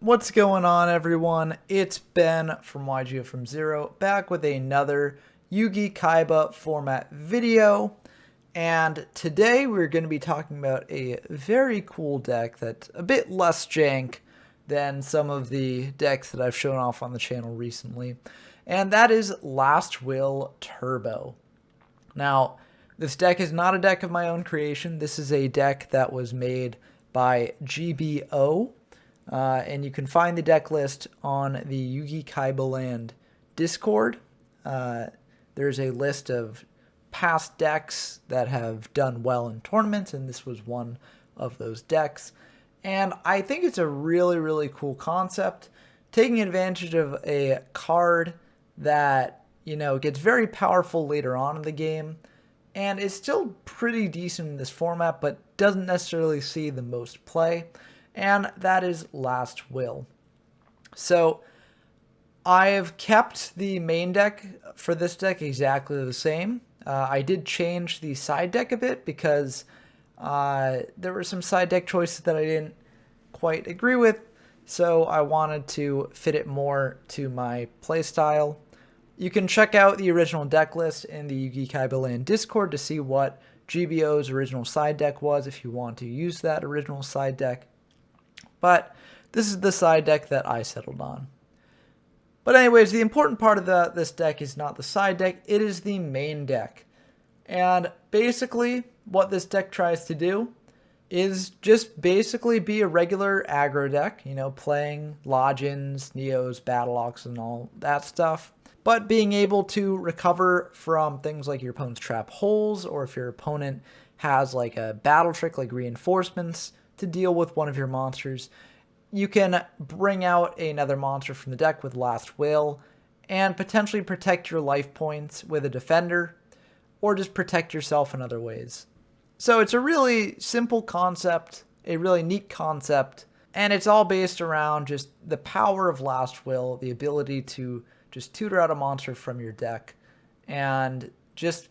What's going on, everyone? It's Ben from YGO from Zero, back with another Yugi-Kaiba format video. And today we're going to be talking about a very cool deck that's a bit less jank than some of the decks that I've shown off on the channel recently. And that is Last Will Turbo. Now, this deck is not a deck of my own creation. This is a deck that was made by GBO. And you can find the deck list on the Yugi-Kaiba Land Discord. There's a list of past decks that have done well in tournaments, and this was one of those decks. And I think it's a really, really cool concept, taking advantage of a card that, gets very powerful later on in the game, and is still pretty decent in this format, but doesn't necessarily see the most play. And that is Last Will. So I have kept the main deck for this deck exactly the same. I did change the side deck a bit because there were some side deck choices that I didn't quite agree with, so I wanted to fit it more to my playstyle. You can check out the original deck list in the Yugi-Kaiba Land Discord to see what GBO's original side deck was if you want to use that original side deck. But this is the side deck that I settled on. But anyways, the important part of this deck is not the side deck, it is the main deck. And basically, what this deck tries to do is just basically be a regular aggro deck, playing Logins, Neos, Battleox, and all that stuff. But being able to recover from things like your opponent's trap holes, or if your opponent has like a battle trick like reinforcements, to deal with one of your monsters, you can bring out another monster from the deck with Last Will and potentially protect your life points with a defender, or just protect yourself in other ways. So it's a really simple concept, a really neat concept, and it's all based around just the power of Last Will, the ability to just tutor out a monster from your deck, and just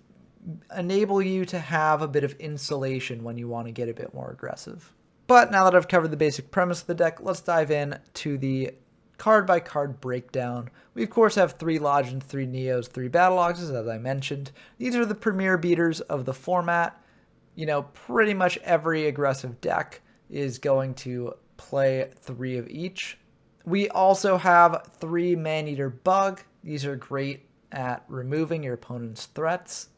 enable you to have a bit of insulation when you want to get a bit more aggressive. But now that I've covered the basic premise of the deck, let's dive in to the card-by-card breakdown. We, of course, have 3 Logins, 3 Neos, 3 Battleoxes, as I mentioned. These are the premier beaters of the format. Pretty much every aggressive deck is going to play 3 of each. We also have 3 Maneater Bug. These are great at removing your opponent's threats.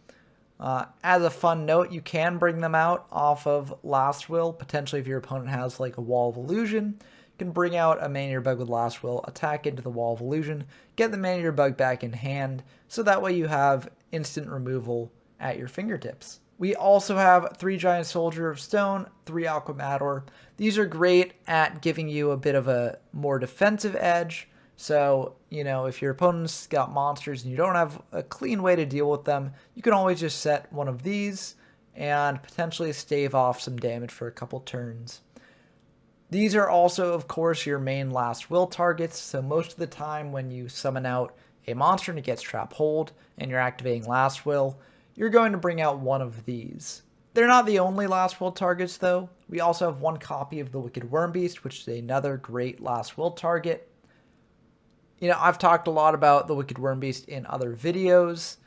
As a fun note, you can bring them out off of Last Will. Potentially, if your opponent has like a Wall of Illusion, you can bring out a Maneater Bug with Last Will, attack into the Wall of Illusion, get the Maneater Bug back in hand, so that way you have instant removal at your fingertips. We also have 3 Giant Soldier of Stone, 3 Aquamator. These are great at giving you a bit of a more defensive edge. So, if your opponent's got monsters and you don't have a clean way to deal with them, you can always just set one of these and potentially stave off some damage for a couple turns. These are also, of course, your main Last Will targets, so most of the time when you summon out a monster and it gets trap hold and you're activating Last Will, you're going to bring out one of these. They're not the only Last Will targets, though. We also have 1 copy of the Wicked Wormbeast, which is another great Last Will target. I've talked a lot about the Wicked Wormbeast in other videos,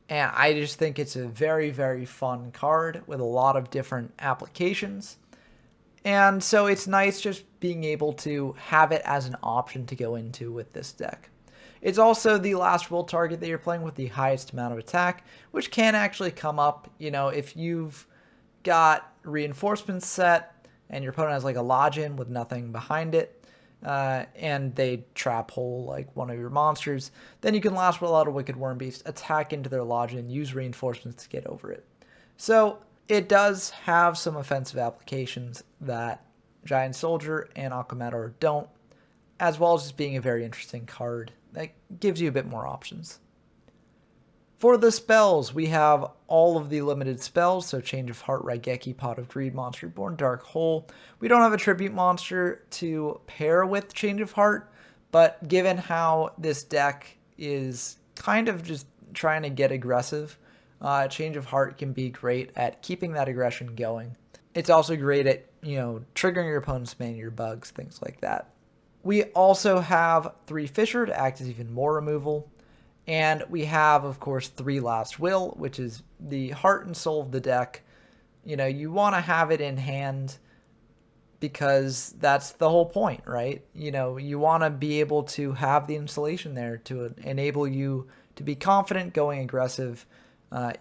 and I just think it's a very, very fun card with a lot of different applications. And so it's nice just being able to have it as an option to go into with this deck. It's also the Last Will target that you're playing with the highest amount of attack, which can actually come up, if you've got reinforcements set and your opponent has like a Login with nothing behind it, and they trap hole like one of your monsters, then you can Last Will out a Wicked Wormbeast, attack into their Login, use reinforcements to get over it. So it does have some offensive applications that Giant Soldier and Aquamator don't, as well as just being a very interesting card that gives you a bit more options. For the spells, we have all of the limited spells, so Change of Heart, Raigeki, Pot of Greed, Monster Reborn, Dark Hole. We don't have a tribute monster to pair with Change of Heart, but given how this deck is kind of just trying to get aggressive, Change of Heart can be great at keeping that aggression going. It's also great at, triggering your opponent's Maneater Bugs, things like that. We also have 3 Fissure to act as even more removal. And we have, of course, 3 Last Will, which is the heart and soul of the deck. You know, you want to have it in hand because that's the whole point, right? You know, you want to be able to have the installation there to enable you to be confident going aggressive.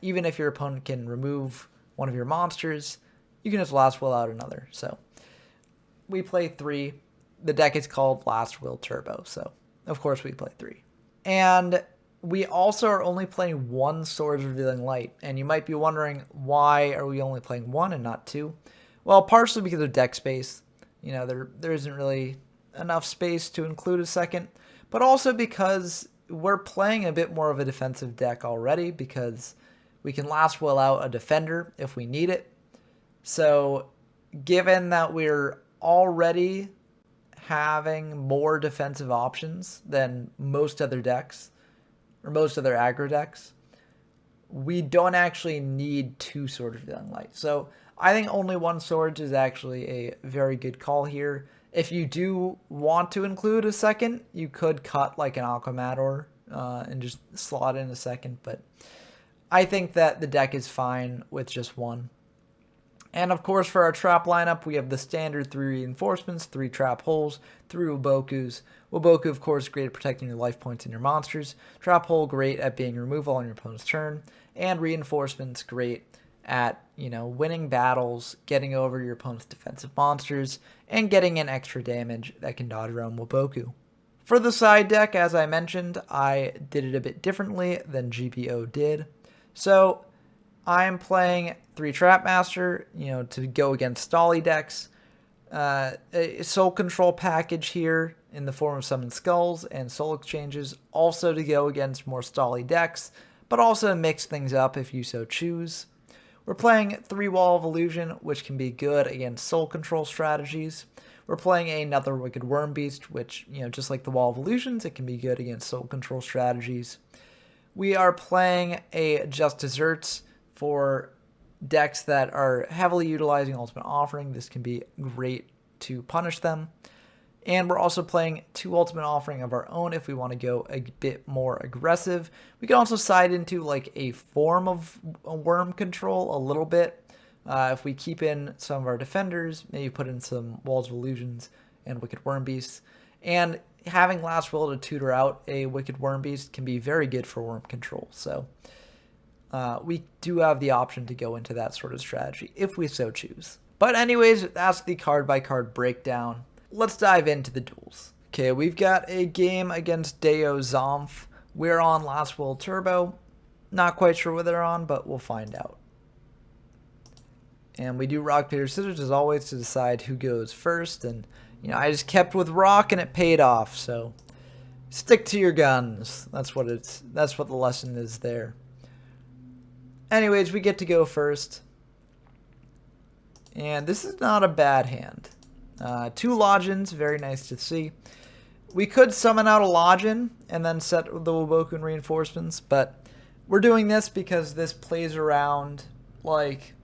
Even if your opponent can remove one of your monsters, you can just Last Will out another. So we play 3. The deck is called Last Will Turbo, so of course we play 3. And we also are only playing 1 Swords Revealing Light, and you might be wondering, why are we only playing 1 and not 2? Well, partially because of deck space. You know, there isn't really enough space to include a second, but also because we're playing a bit more of a defensive deck already, because we can Last Will out a defender if we need it. So given that we're already having more defensive options than most other decks, or most other aggro decks, we don't actually need 2 Swords Revealing Light. So I think only 1 Swords is actually a very good call here. If you do want to include a second, you could cut like an Aquamador and just slot in a second, but I think that the deck is fine with just 1. And of course, for our trap lineup, we have the standard 3 reinforcements, 3 trap holes, 3 Wabokus. Waboku, of course, great at protecting your life points and your monsters. Trap hole, great at being removal on your opponent's turn. And reinforcements, great at, you know, winning battles, getting over your opponent's defensive monsters, and getting in extra damage that can dodge around Waboku. For the side deck, as I mentioned, I did it a bit differently than GBO did. So I am playing 3 Trapmaster, you know, to go against Stolly decks. A Soul Control package here in the form of Summon Skulls and Soul Exchanges, also to go against more Stolly decks, but also mix things up if you so choose. We're playing 3 Wall of Illusion, which can be good against Soul Control strategies. We're playing another Wicked Worm Beast, which, you know, just like the Wall of Illusions, it can be good against Soul Control strategies. We are playing a Just Desserts for decks that are heavily utilizing Ultimate Offering. This can be great to punish them. And we're also playing 2 Ultimate Offering of our own if we want to go a bit more aggressive. We can also side into like a form of worm control a little bit. If we keep in some of our defenders, maybe put in some Walls of Illusions and Wicked Worm Beasts. And having Last Will to tutor out a Wicked Worm Beast can be very good for worm control. So we do have the option to go into that sort of strategy if we so choose. But anyways, that's the card-by-card breakdown. Let's dive into the duels. Okay, we've got a game against Deo Zomph. We're on Last Will Turbo. Not quite sure what they're on, but we'll find out. And we do rock, paper, scissors as always to decide who goes first. And, you know, I just kept with rock and it paid off. So stick to your guns. That's what the lesson is there. Anyways, we get to go first. And this is not a bad hand. 2 Lodgins, very nice to see. We could summon out a Lodgin and then set the Waboku and reinforcements, but we're doing this because this plays around like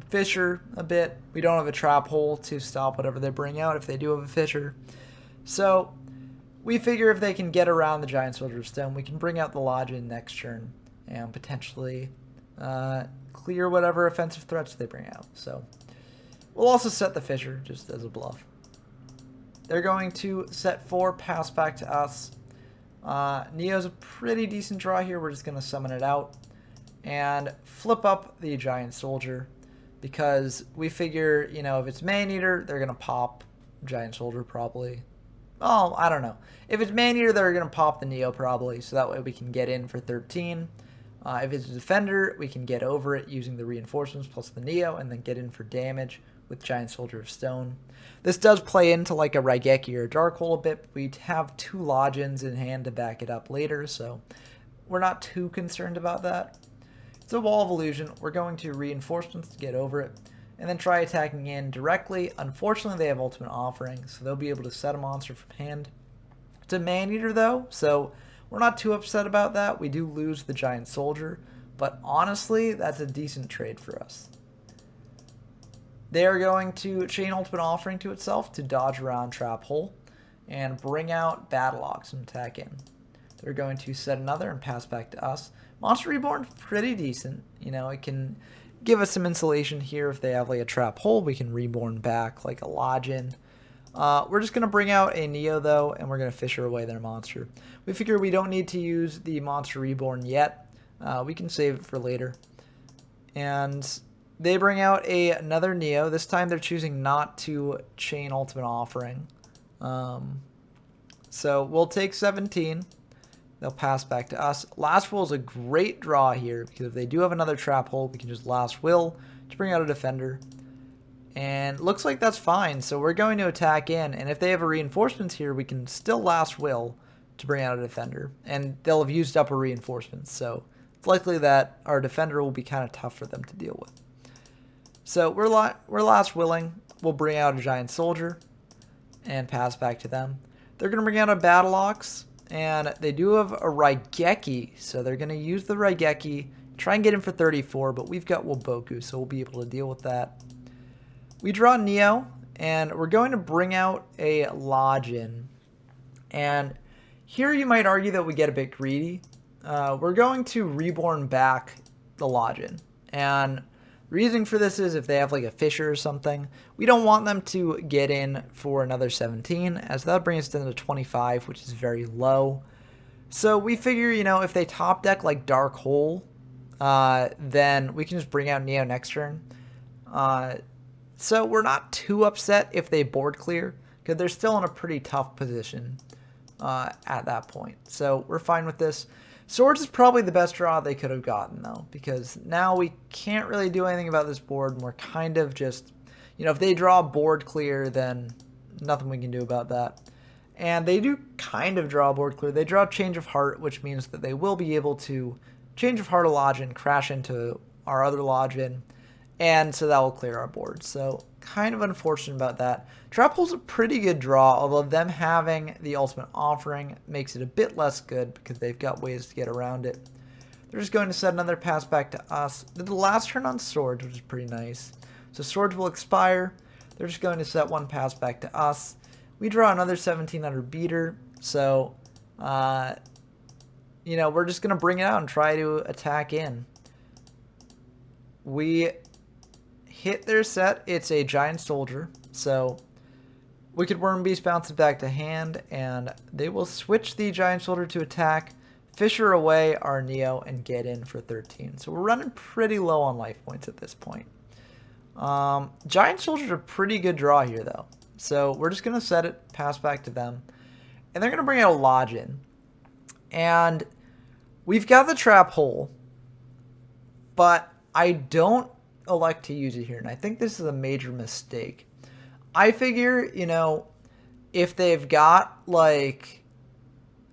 Fissure a bit. We don't have a trap hole to stop whatever they bring out if they do have a Fissure. So we figure if they can get around the Giant Soldier of Stone, we can bring out the Lodgin next turn and potentially clear whatever offensive threats they bring out. So we'll also set the Fissure just as a bluff. They're going to set 4, pass back to us. Neo's a pretty decent draw here. We're just going to summon it out and flip up the Giant Soldier because we figure, you know, if it's Man-Eater, they're going to pop Giant Soldier probably. Oh, I don't know. If it's Man-Eater, they're going to pop the Neo probably, so that way we can get in for 13. If it's a Defender, we can get over it using the reinforcements plus the Neo and then get in for damage with Giant Soldier of Stone. This does play into like a Raigeki or a Dark Hole a bit. We have 2 Lodgins in hand to back it up later, so we're not too concerned about that. It's a Wall of Illusion. We're going to reinforcements to get over it and then try attacking in directly. Unfortunately, they have Ultimate Offering, so they'll be able to set a monster from hand. It's a Man-Eater though, so we're not too upset about that. We do lose the Giant Soldier, but honestly, that's a decent trade for us. They are going to chain Ultimate Offering to itself to dodge around Trap Hole, and bring out Battle Ox and attack in. They're going to set another and pass back to us. Monster Reborn's pretty decent. You know, it can give us some insulation here. If they have like a trap hole, we can reborn back like a Lodgin. We're just going to bring out a Neo though, and we're going to Fisher away their monster. We figure we don't need to use the Monster Reborn yet. We can save it for later. And they bring out another Neo. This time they're choosing not to chain Ultimate Offering. So we'll take 17. They'll pass back to us. Last Will is a great draw here, because if they do have another trap hole, we can just Last Will to bring out a defender. And looks like that's fine, so we're going to attack in, and if they have a reinforcements here, we can still Last Will to bring out a defender. And they'll have used up a reinforcements, so it's likely that our defender will be kind of tough for them to deal with. So we're Last Willing. We'll bring out a Giant Soldier and pass back to them. They're going to bring out a Battle Ox. And they do have a Raigeki, so they're going to use the Raigeki, try and get him for 34, but we've got Waboku, so we'll be able to deal with that. We draw Neo, and we're going to bring out a Lodgin. And here you might argue that we get a bit greedy. We're going to reborn back the Lodgin. And the reason for this is if they have like a Fisher or something, we don't want them to get in for another 17, as that brings us down to 25, which is very low. So we figure, you know, if they top deck like Dark Hole, then we can just bring out Neo next turn. So we're not too upset if they board clear, because they're still in a pretty tough position at that point. So we're fine with this. Swords is probably the best draw they could have gotten, though, because now we can't really do anything about this board, and we're kind of just, you know, if they draw board clear, then nothing we can do about that. And they do kind of draw board clear. They draw Change of Heart, which means that they will be able to Change of Heart a Lodgin, crash into our other Lodgin, and so that will clear our board. So kind of unfortunate about that. Trap Hole's a pretty good draw, although them having the Ultimate Offering makes it a bit less good because they've got ways to get around it. They're just going to set another pass back to us. Did the last turn on Swords, which is pretty nice. So Swords will expire. They're just going to set one pass back to us. We draw another 1700 beater. So, you know, we're just going to bring it out and try to attack in. We hit their set. It's a Giant Soldier. So Wicked Worm Beast bounces back to hand, and they will switch the Giant Soldier to attack, Fisher away our Neo, and get in for 13. So we're running pretty low on life points at this point. Giant Soldier's a pretty good draw here, though. So we're just going to set it, pass back to them. And they're going to bring out a Lodgin. And we've got the Trap Hole, but I don't elect to use it here. And I think this is a major mistake. I figure, you know, if they've got, like...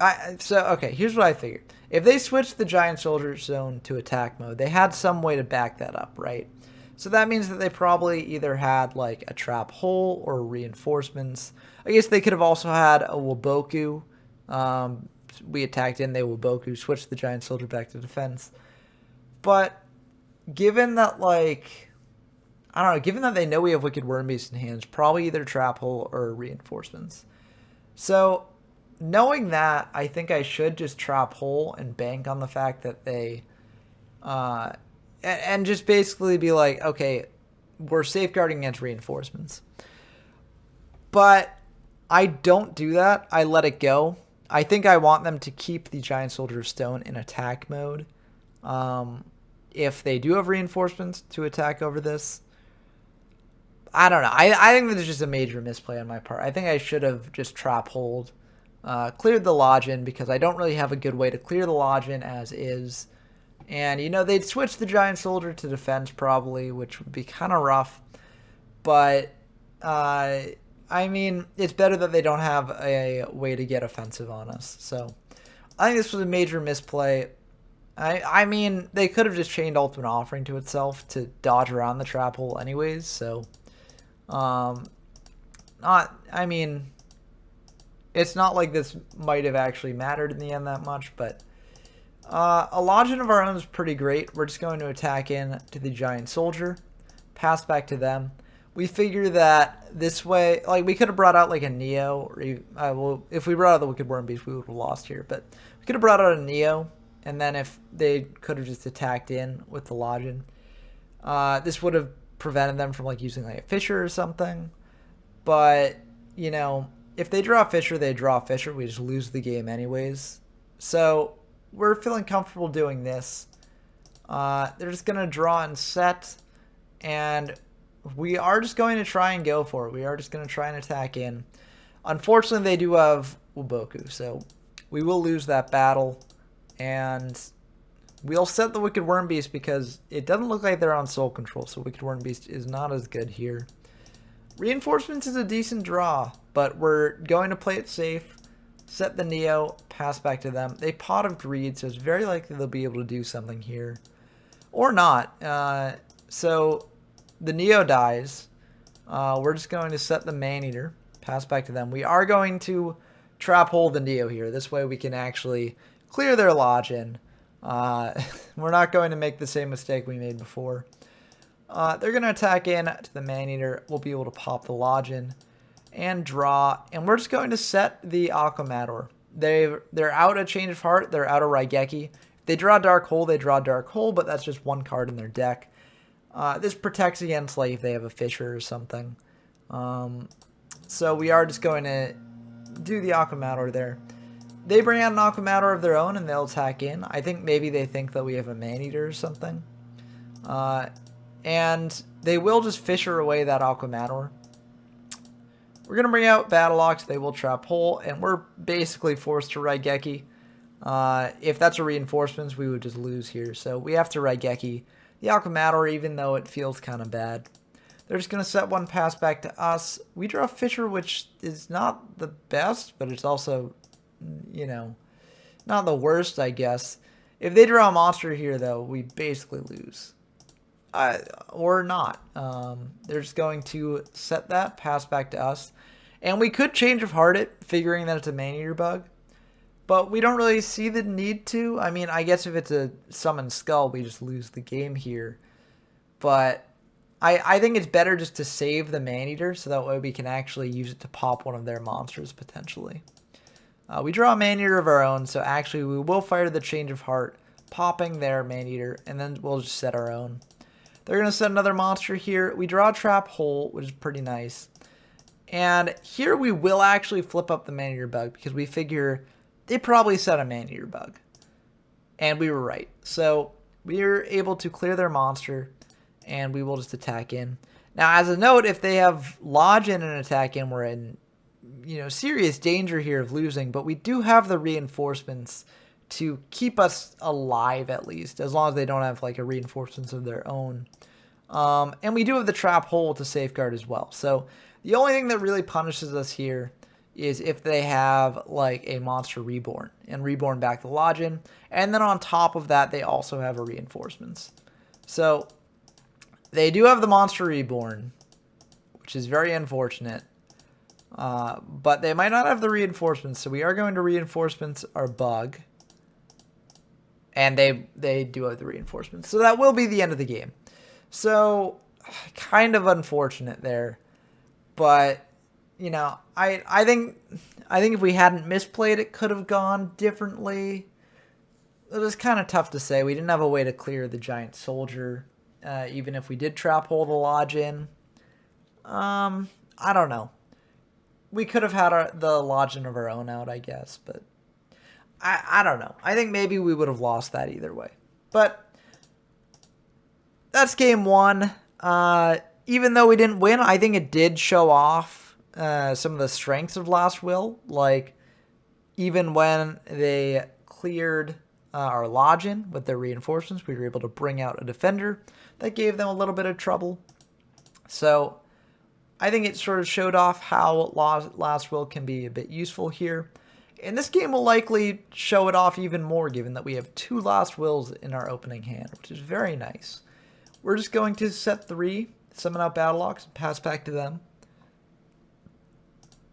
okay, here's what I figured. If they switched the Giant Soldier Zone to attack mode, they had some way to back that up, right? So that means that they probably either had, like, a Trap Hole or reinforcements. I guess they could have also had a Waboku. We attacked in, they Waboku, switched the Giant Soldier back to defense. But given that, like... I don't know, given that they know we have Wicked Worm Beast in hands, probably either Trap Hole or reinforcements. So, knowing that, I think I should just Trap Hole and bank on the fact that they... and just basically be like, okay, we're safeguarding against reinforcements. But I don't do that. I let it go. I think I want them to keep the Giant Soldier of Stone in attack mode. If they do have reinforcements to attack over this... I don't know. I think this is just a major misplay on my part. I think I should have just Trap Hold, cleared the Lodgin, because I don't really have a good way to clear the Lodgin as is. And, you know, they'd switch the Giant Soldier to defense probably, which would be kind of rough. But, I mean, it's better that they don't have a way to get offensive on us. So, I think this was a major misplay. I mean, they could have just chained Ultimate Offering to itself to dodge around the Trap Hole anyways, so... I mean, it's not like this might have actually mattered in the end that much, but a Lodgin of our own is pretty great. We're just going to attack in to the Giant Soldier, pass back to them. we figure that this way, like, we could have brought out like a Neo, or well, if we brought out the Wicked Worm Beast, we would have lost here. But we could have brought out a Neo, and then if they could have just attacked in with the Lodgin, this would have prevented them from like using like a Fisher or something. But you know, if they draw a Fisher, they draw a Fisher. We just lose the game anyways. So we're feeling comfortable doing this. They're just gonna draw and set, and we are just going to try and go for it. We are just going to try and attack in. Unfortunately, they do have Uboku, so we will lose that battle. And we'll set the Wicked Worm Beast because it doesn't look like they're on Soul Control, so Wicked Worm Beast is not as good here. Reinforcements is a decent draw, but we're going to play it safe, set the Neo, pass back to them. They Pot of Greed, so it's very likely they'll be able to do something here. Or not. So the Neo dies. We're just going to set the Maneater, pass back to them. We are going to trap hole the Neo here. This way we can actually clear their Lodgin. We're not going to make the same mistake we made before. They're going to attack in to the Maneater. We'll be able to pop the Lodgin and draw. And we're just going to set the Aquamador. They're out of Change of Heart. They're out of Raigeki. If they draw Dark Hole, they draw Dark Hole, but that's just one card in their deck. This protects against, like, if they have a Fisher or something. So we are just going to do the Aquamador there. They bring out an Aquamador of their own, and they'll attack in. I think maybe they think that we have a Maneater or something. And they will just Fisher away that Aquamador. We're going to bring out Battle Ox. They will trap hole, and we're basically forced to Raigeki. If that's a reinforcements, we would just lose here. So we have to Raigeki the Aquamador, even though it feels kind of bad. They're just going to set one pass back to us. We draw Fisher, which is not the best, but it's also, you know, not the worst, I guess. If they draw a monster here, though, we basically lose. Or not. They're just going to set that, pass back to us. And we could Change of Heart it, figuring that it's a Maneater bug. But we don't really see the need to. I mean, I guess if it's a Summon Skull, we just lose the game here. But I think it's better just to save the Maneater, so that way we can actually use it to pop one of their monsters, potentially. We draw a Maneater of our own, so actually we will fire the Change of Heart, popping their Maneater, and then we'll just set our own. They're going to set another monster here. We draw a Trap Hole, which is pretty nice. And here we will actually flip up the Maneater bug, because we figure they probably set a Maneater bug. And we were right. So we are able to clear their monster, and we will just attack in. Now, as a note, if they have Lodge in and attack in, we're in, you know, serious danger here of losing. But we do have the reinforcements to keep us alive, at least, as long as they don't have like a reinforcements of their own. And we do have the Trap Hole to safeguard as well. So the only thing that really punishes us here is if they have like a Monster Reborn and Reborn back the Lodgin. And then on top of that, they also have a reinforcements. So they do have the Monster Reborn, which is very unfortunate. But they might not have the reinforcements. So we are going to reinforcements our bug. And they do have the reinforcements. So that will be the end of the game. So kind of unfortunate there. But you know, I think if we hadn't misplayed, it could have gone differently. It was kind of tough to say. We didn't have a way to clear the giant soldier, even if we did trap hole the lodge in. I don't know. We could have had the lodging of our own out, I guess, but I don't know. I think maybe we would have lost that either way. But that's game one. Even though we didn't win, I think it did show off some of the strengths of Last Will. Like, even when they cleared our lodging with their reinforcements, we were able to bring out a defender that gave them a little bit of trouble. So I think it sort of showed off how Last Will can be a bit useful here. And this game will likely show it off even more, given that we have 2 Last Wills in our opening hand, which is very nice. We're just going to set 3, summon out Battle Ox, and pass back to them.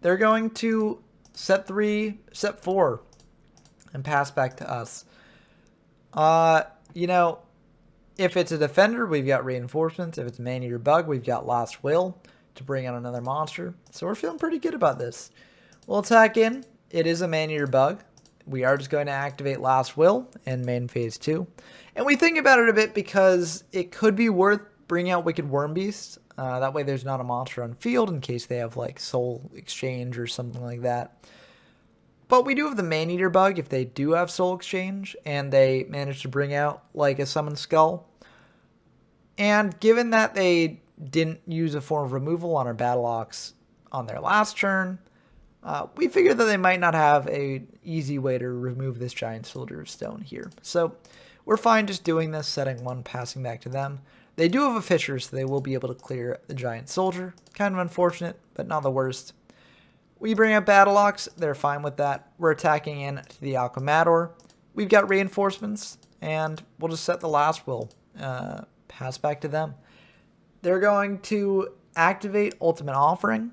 They're going to set 3, set 4, and pass back to us. You know, if it's a defender, we've got reinforcements. If it's a Maneater bug, we've got Last Will. to bring out another monster. So we're feeling pretty good about this. We'll attack in. It is a man-eater bug. We are just going to activate Last Will and main phase 2. And we think about it a bit because it could be worth bringing out Wicked Worm Beast. That way there's not a monster on field in case they have like Soul Exchange or something like that. But we do have the Man-Eater bug if they do have Soul Exchange and they manage to bring out like a Summon Skull. And given that they didn't use a form of removal on our Battle Ox on their last turn, we figured that they might not have a easy way to remove this Giant Soldier of Stone here. So we're fine just doing this, setting one, passing back to them. They do have a Fisher, so they will be able to clear the Giant Soldier. Kind of unfortunate, but not the worst. We bring up Battle Ox. They're fine with that. We're attacking in to the Alchemator. We've got reinforcements, and we'll just set the Last Will. Pass back to them. They're going to activate Ultimate Offering,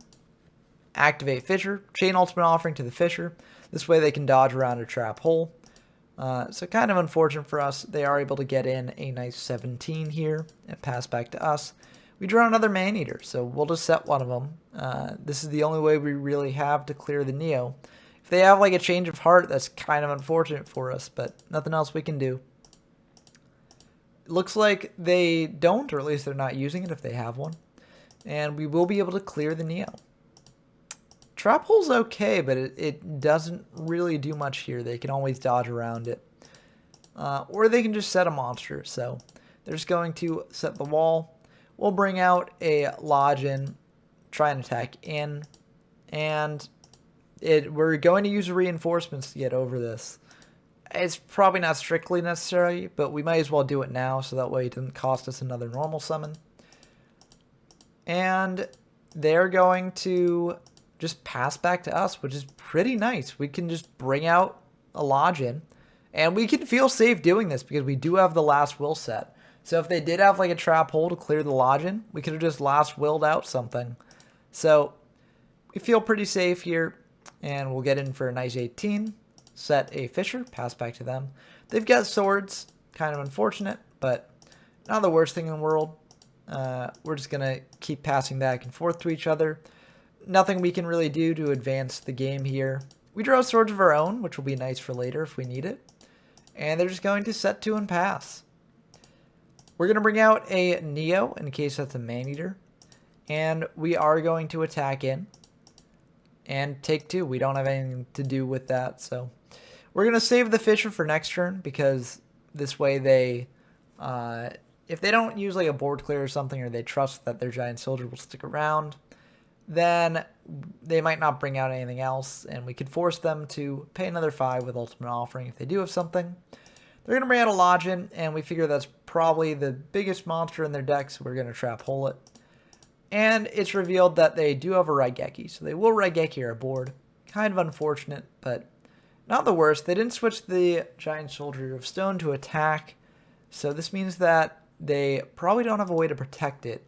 activate Fisher, chain Ultimate Offering to the Fisher. This way they can dodge around a trap hole. So kind of unfortunate for us. They are able to get in a nice 17 here and pass back to us. We draw another Man-Eater, so we'll just set one of them. This is the only way we really have to clear the Neo. If they have like a Change of Heart, that's kind of unfortunate for us, but nothing else we can do. It looks like they don't, or at least they're not using it if they have one. And we will be able to clear the Neo. Trap hole's okay, but it doesn't really do much here. They can always dodge around it. Or they can just set a monster. So they're just going to set the wall. We'll bring out a Lodge in, try and attack in. And we're going to use reinforcements to get over this. It's probably not strictly necessary, but we might as well do it now so that way it doesn't cost us another normal summon. And they're going to just pass back to us, which is pretty nice. We can just bring out a Lodge in, and we can feel safe doing this because we do have the Last Will set. So if they did have like a trap hole to clear the Lodge in, we could have just Last Willed out something. So we feel pretty safe here, and we'll get in for a nice 18. Set a Fisher, pass back to them. They've got swords, kind of unfortunate, but not the worst thing in the world. We're just going to keep passing back and forth to each other. Nothing we can really do to advance the game here. We draw swords of our own, which will be nice for later if we need it. And they're just going to set 2 and pass. We're going to bring out a Neo in case that's a Man-Eater. And we are going to attack in and take 2. We don't have anything to do with that, so we're going to save the Fisher for next turn because this way they, if they don't use like a board clear or something, or they trust that their Giant Soldier will stick around, then they might not bring out anything else, and we could force them to pay another 5 with Ultimate Offering if they do have something. They're going to bring out a Lodge in, and we figure that's probably the biggest monster in their deck, so we're going to trap hole it. And it's revealed that they do have a Raigeki, so they will Raigeki our board. Kind of unfortunate, but not the worst. They didn't switch the Giant Soldier of Stone to attack, so this means that they probably don't have a way to protect it.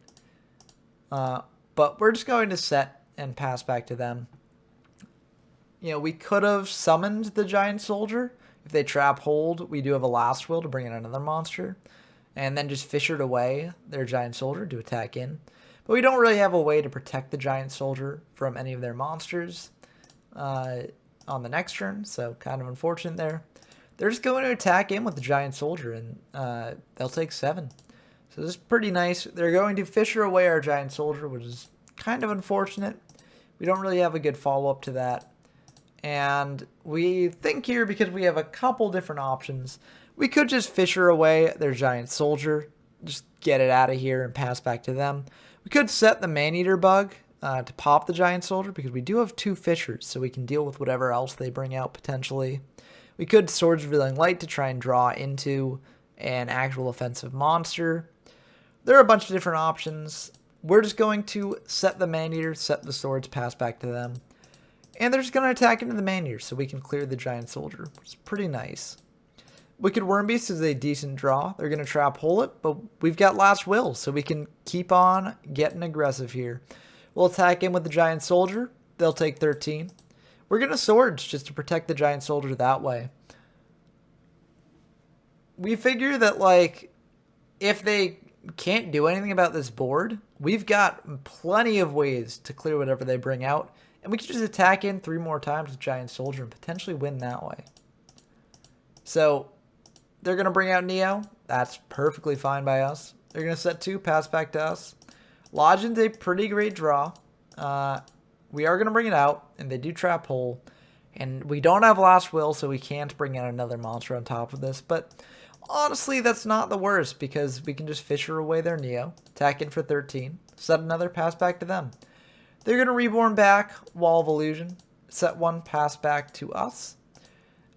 But we're just going to set and pass back to them. You know, we could have summoned the Giant Soldier. If they trap hold, we do have a Last Will to bring in another monster. And then just fishered away their Giant Soldier to attack in. But we don't really have a way to protect the Giant Soldier from any of their monsters on the next turn. So kind of unfortunate there. They're just going to attack in with the Giant Soldier, and they'll take 7. So this is pretty nice. They're going to fisher away our Giant Soldier, which is kind of unfortunate. We don't really have a good follow-up to that. And we think here, because we have a couple different options, we could just fisher away their Giant Soldier, just get it out of here and pass back to them. We could set the Man-Eater bug to pop the Giant Soldier, because we do have 2 fishers, so we can deal with whatever else they bring out potentially. We could Swords Revealing Light to try and draw into an actual offensive monster. There are a bunch of different options. We're just going to set the Man-Eater, set the swords, pass back to them. And they're just going to attack into the Man-Eater so we can clear the Giant Soldier, which is pretty nice. Wicked Worm Beast is a decent draw. They're going to trap hole it, but we've got Last Will, so we can keep on getting aggressive here. We'll attack in with the Giant Soldier. They'll take 13. We're going to swords just to protect the Giant Soldier that way. We figure that, like, if they can't do anything about this board, we've got plenty of ways to clear whatever they bring out. And we can just attack in 3 more times with Giant Soldier and potentially win that way. So they're going to bring out Neo. That's perfectly fine by us. They're going to set 2, pass back to us. Lodgin's a pretty great draw. We are going to bring it out, and they do trap hole. And we don't have Last Will, so we can't bring out another monster on top of this. But honestly, that's not the worst, because we can just Fisher away their Neo, attack in for 13, set another, pass back to them. They're going to Reborn back, Wall of Illusion, set 1, pass back to us.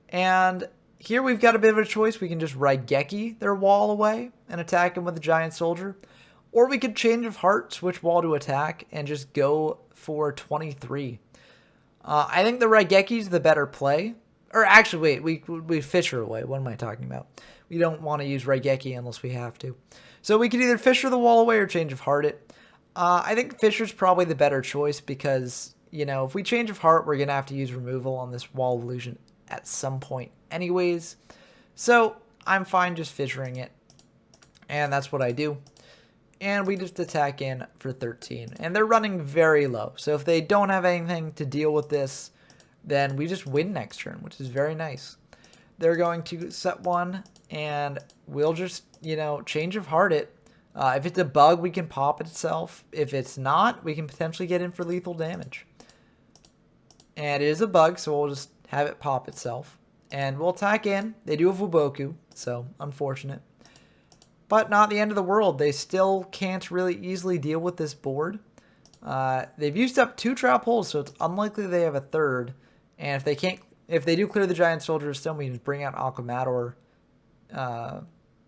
And here we've got a bit of a choice. We can just Raigeki their Wall away and attack them with the Giant Soldier. Or we could Change of Heart, switch Wall to attack, and just go for 23. I think the Raigeki's the better play. Or actually, wait, we Fisher away. What am I talking about? We don't want to use Raigeki unless we have to. So we could either Fisher the Wall away or Change of Heart it. I think Fisher's probably the better choice because, you know, if we Change of Heart, we're going to have to use removal on this Wall of Illusion at some point anyways. So I'm fine just Fissuring it. And that's what I do. And we just attack in for 13. And they're running very low. So if they don't have anything to deal with this, then we just win next turn, which is very nice. They're going to set 1, and we'll just, you know, Change of Heart it. If it's a bug, we can pop it itself. If it's not, we can potentially get in for lethal damage. And it is a bug, so we'll just have it pop itself. And we'll attack in. They do have Wuboku, so unfortunate. But not the end of the world. They still can't really easily deal with this board. They've used up 2 trap holes, so it's unlikely they have a third. And if they do clear the Giant Soldier of Stone, we can bring out Aquamador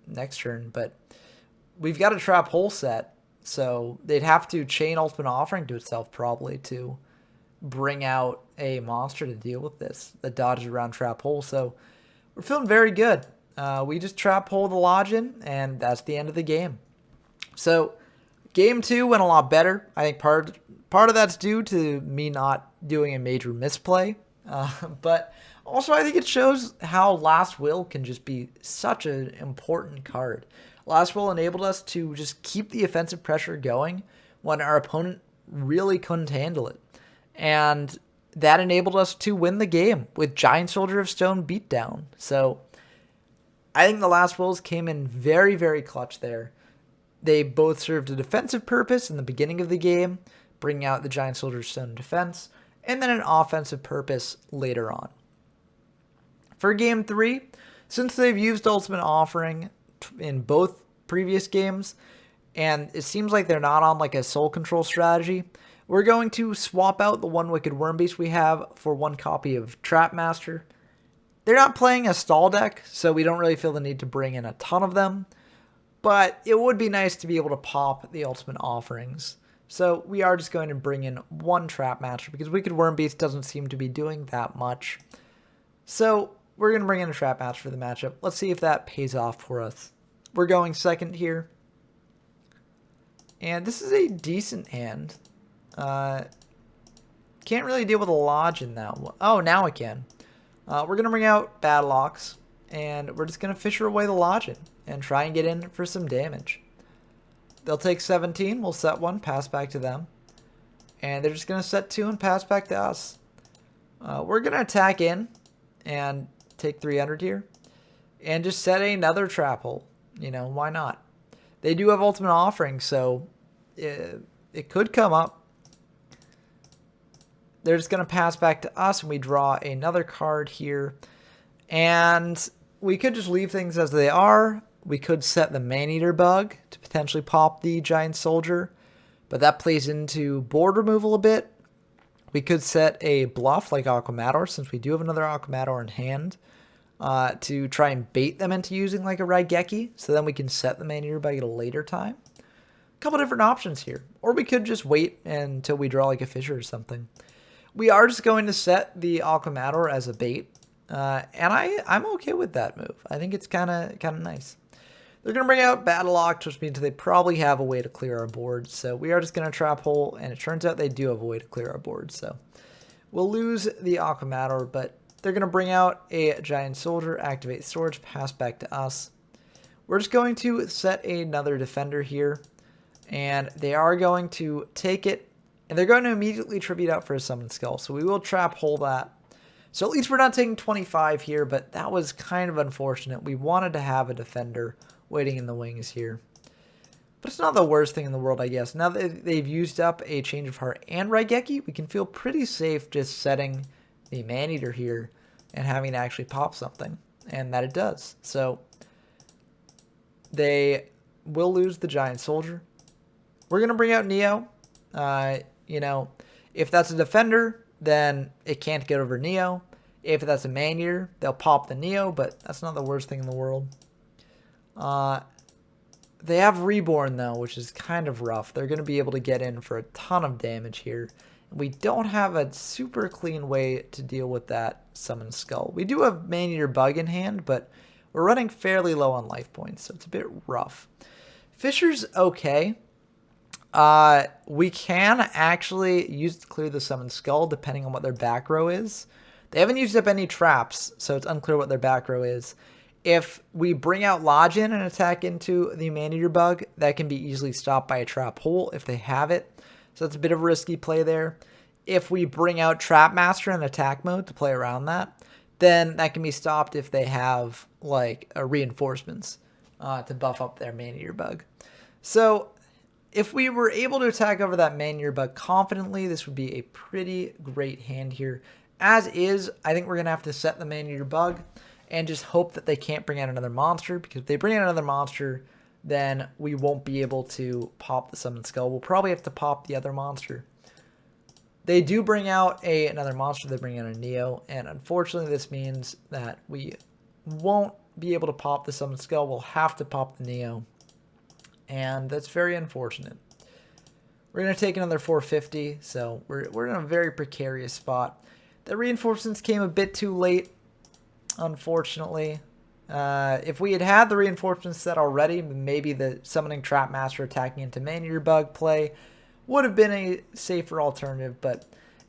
next turn. But we've got a trap hole set, so they'd have to chain Ultimate Offering to itself probably to bring out a monster to deal with this that dodges around trap hole. So we're feeling very good. We just trap hole the Lodgin, and that's the end of the game. So game 2 went a lot better. I think part of that's due to me not doing a major misplay. But also I think it shows how Last Will can just be such an important card. Last Will enabled us to just keep the offensive pressure going when our opponent really couldn't handle it. And that enabled us to win the game with Giant Soldier of Stone beatdown. So I think the Last Wills came in very, very clutch there. They both served a defensive purpose in the beginning of the game, bringing out the Giant Soldier of Stone defense, and then an offensive purpose later on. For game 3, since they've used Ultimate Offering in both previous games, and it seems like they're not on like a soul control strategy, we're going to swap out the 1 Wicked Worm Beast we have for 1 copy of Trapmaster. They're not playing a stall deck, so we don't really feel the need to bring in a ton of them, but it would be nice to be able to pop the Ultimate Offerings. So we are just going to bring in 1 Trapmaster because Wicked Worm Beast doesn't seem to be doing that much. So we're going to bring in a Trapmaster for the matchup. Let's see if that pays off for us. We're going second here. And this is a decent hand. Can't really deal with a Lodge in that one. Oh, now I can. We're going to bring out Battle Ox, and we're just going to Fisher away the Lodge and try and get in for some damage. They'll take 17, we'll set 1, pass back to them. And they're just going to set 2 and pass back to us. We're going to attack in and take 300 here. And just set another trap hole. You know, why not? They do have Ultimate Offering, so it could come up. They're just going to pass back to us, and we draw another card here. And we could just leave things as they are. We could set the Maneater bug to potentially pop the Giant Soldier, but that plays into board removal a bit. We could set a bluff like Aquamador, since we do have another Aquamador in hand, to try and bait them into using like a Raigeki, so then we can set the Maneater bug at a later time. A couple different options here. Or we could just wait until we draw like a Fisher or something. We are just going to set the Aquamador as a bait, and I'm okay with that move. I think it's kind of nice. They're going to bring out Battle Ox, which means they probably have a way to clear our board. So we are just going to trap hole, and it turns out they do have a way to clear our board. So we'll lose the Aquamador, but they're going to bring out a Giant Soldier, activate Storage, pass back to us. We're just going to set another Defender here, And they are going to take it, and they're going to immediately tribute out for a Summon Skull. So we will trap hole that. So at least we're not taking 25 here, but that was kind of unfortunate. We wanted to have a defender waiting in the wings here. But it's not the worst thing in the world, I guess. Now that they've used up a Change of Heart and Raigeki, we can feel pretty safe just setting the Maneater here and having to actually pop something. And that it does. So they will lose the Giant Soldier. We're going to bring out Neo. You know, if that's a defender, then it can't get over Neo. If that's a Maneater, they'll pop the Neo, but that's not the worst thing in the world. They have Reborn, though, which is kind of rough. They're going to be able to get in for a ton of damage here. We don't have a super clean way to deal with that Summon Skull. We do have Maneater Bug in hand, but we're running fairly low on life points, so it's a bit rough. Fisher's okay. We can actually use it to clear the Summon Skull, depending on what their back row is. They haven't used up any traps, so it's unclear what their back row is. If we bring out Lodge in and attack into the Maneater Bug, that can be easily stopped by a trap hole if they have it. So that's a bit of a risky play there. If we bring out Trap Master in attack mode to play around that, then that can be stopped if they have like reinforcements to buff up their Maneater Bug. So if we were able to attack over that Maneater Bug confidently, this would be a pretty great hand here. As is, I think we're going to have to set the Maneater Bug and just hope that they can't bring out another monster, because if they bring out another monster, then we won't be able to pop the Summon Skull. We'll probably have to pop the other monster. They do bring out another monster. They bring out a Neo, and unfortunately this means that we won't be able to pop the Summon Skull. We'll have to pop the Neo, and that's very unfortunate. We're going to take another 450, so we're in a very precarious spot. The reinforcements came a bit too late, unfortunately. If we had had the reinforcements set already, maybe the Summoning Trap Master attacking into Maneater Bug play would have been a safer alternative, but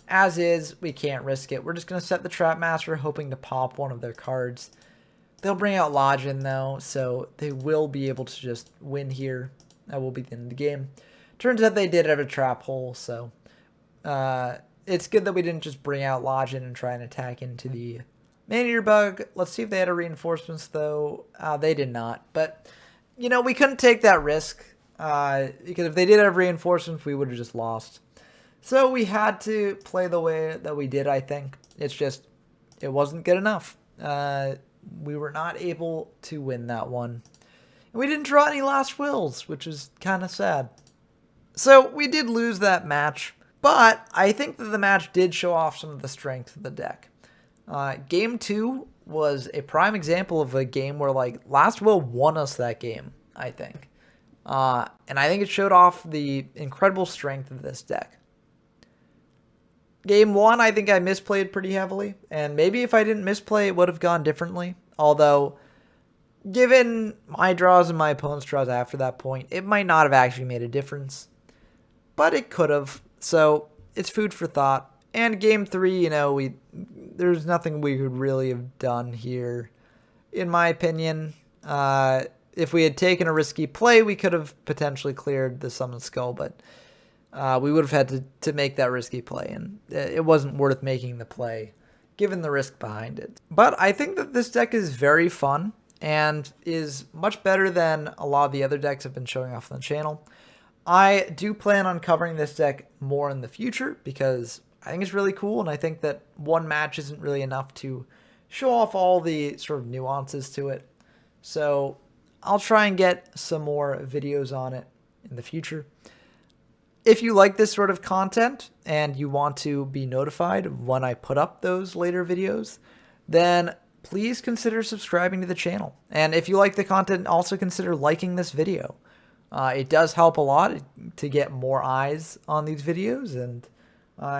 as is, we can't risk it. We're just going to set the Trap Master, hoping to pop one of their cards. They'll bring out Lodge in, though, so they will be able to just win here. That will be the end of the game. Turns out they did have a trap hole, so it's good that we didn't just bring out Lodge in and try and attack into the Maneater Bug. Let's see if they had a reinforcements, though. They did not. But, you know, we couldn't take that risk. Because if they did have reinforcements, we would have just lost. So we had to play the way that we did, I think. It's just, it wasn't good enough. We were not able to win that one. And we didn't draw any last wills, which is kind of sad. So we did lose that match. But I think that the match did show off some of the strength of the deck. Game 2 was a prime example of a game where, like, Last Will won us that game, I think. And I think it showed off the incredible strength of this deck. Game 1, I think I misplayed pretty heavily. And maybe if I didn't misplay, it would have gone differently. Although, given my draws and my opponent's draws after that point, it might not have actually made a difference. But it could have. So, it's food for thought. And game 3, you know, there's nothing we could really have done here, in my opinion. If we had taken a risky play, we could have potentially cleared the Summon Skull, but we would have had to make that risky play, and it wasn't worth making the play, given the risk behind it. But I think that this deck is very fun, and is much better than a lot of the other decks I've been showing off on the channel. I do plan on covering this deck more in the future, because I think it's really cool, and I think that one match isn't really enough to show off all the sort of nuances to it. So I'll try and get some more videos on it in the future. If you like this sort of content and you want to be notified when I put up those later videos, then please consider subscribing to the channel. And if you like the content, also consider liking this video. It does help a lot to get more eyes on these videos, and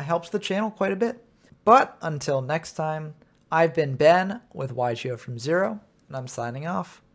helps the channel quite a bit. But until next time, I've been Ben with YGO from Zero, and I'm signing off.